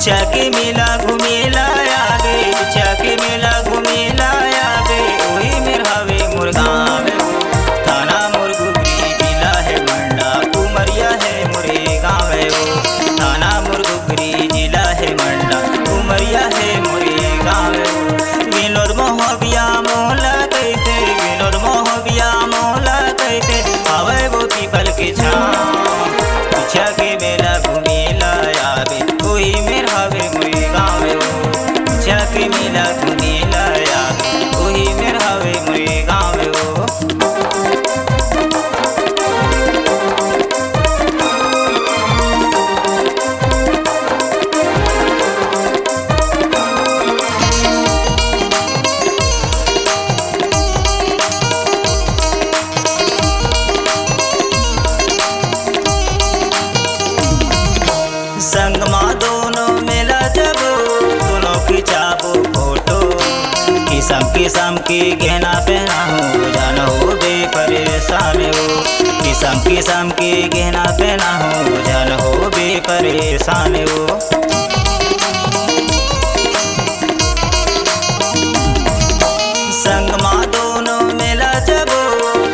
बिछा के मेला घूमेला आवे, बिछा के मेला घूमेला आवे, वही मेर हवे मोर गाँव वो। थाना मोर घुघरी जिला है मंडा, उमरिया है मोरे गाँव वो। थाना मोर घुघरी जिला है मंडा, उमरिया है मोरे गाँव वो। विनोद मोहबिया मोहला कहते, विनोद मोहबिया मोहला कहते, हवे वो पीपल के छाँव। बिछा के मेला घूमेला आवे, वही मेर हवे मोरे गाँव वो। बिछा के मेला घूमेला आवे, वही मेर हवे मोरे गाँव वो। संगमा दोनों मेला जबो, दोनों खिंचाबो फोटो। किस्म किस्म की गहना पहना हूँ, जानो बे परेशान हो। किस्म किस्म की गहना पहना हूँ, जानो बे परेशान हो। संगमा दोनों मेला जबो,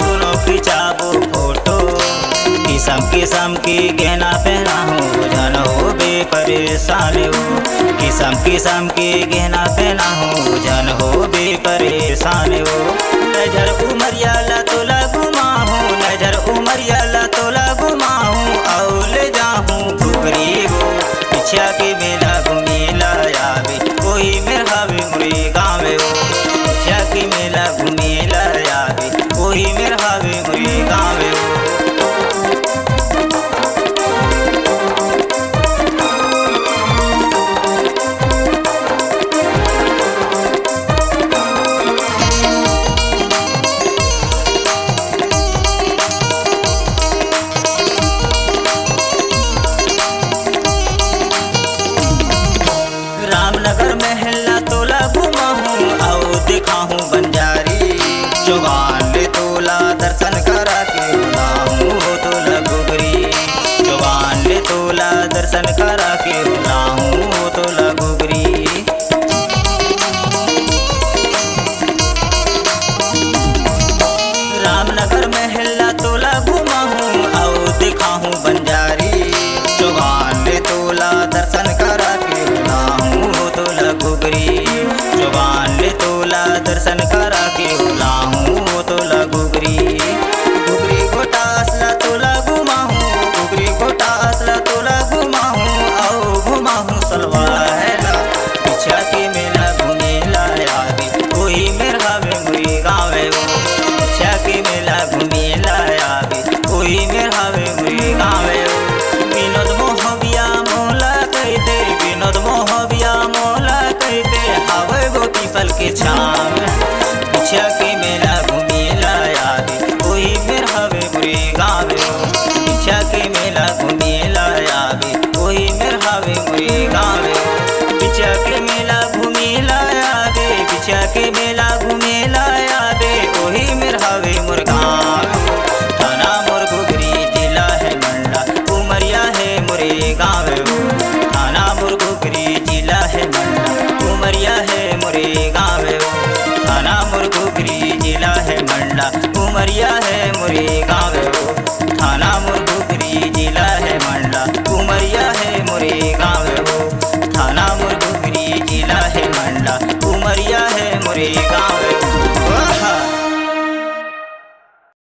दोनों खिंचाबो फोटो। किस्म किस्म की गहना पहना हूँ, जानो बे परेशान हो। किस्म किस्म की गहना पहना हूँ, जानो बे परेशान हो। नजर उमरिया ला तोला घुमा हूँ, नजर उमरिया ला तोला घुमा हूँ, और ले जाऊँ घुघरी वो। बिछा के मेला घूमेला आवे, वही मेर हवे मोरे गाँव वो। बिछा के मेला घूमेला आवे, वही मेर हवे मोरे गाँव वो। रामनगर महला तोला घुमा हूँ, आओ देखा हूँ बंजारी। चौगान ले तोला दर्शन करा के लाऊं हो तोला घुघरी। चौगान ले तोला दर्शन करा के लाऊं हो तोला घुघरी। रामनगर महला तोला घुमा हूँ, आओ देखा हूँ बंजारी। चौगान ले तोला दर्शन करा के घुघरी। जुबान ले तोला दर्शन करा के लाऊं हो तोला घुघरी। घुघरी गोटा असला तोला घुमा हूँ, घुघरी गोटा असला तोला घुमा हूँ, आओ घुमा हूँ सलवा है ला। बिछा के मेला घूमेला आवे, वही मेर हवे मोरे गाँव वो। बिछा के मेला घूमेला आवे, वही मेर हवे मोरे गाँव वो। विनोद मोहबिया मोहला कहते, विनोद मोहबिया मोहला कहते, हवे वो पीपल के छाँव। बिछा के मेला घूमेला आवे, वही मेर हवे मोरे गाँव वो। बिछा के मेला घूमेला आवे, वही मेर हवे मोरे गाँव वो। बिछा के मेला घूमेला आवे, बिछा के मेला घूमेला आवे, वही मेर हवे मोर गाँव वो। थाना मोर घुघरी जिला है मंडा, उमरिया है मोरे गाँव वो। थाना मोर घुघरी जिला है मंडा, उमरिया है मोरे गाँव वो। थाना मोर घुघरी जिला है मंडा, उमरिया है मोरे गाँव।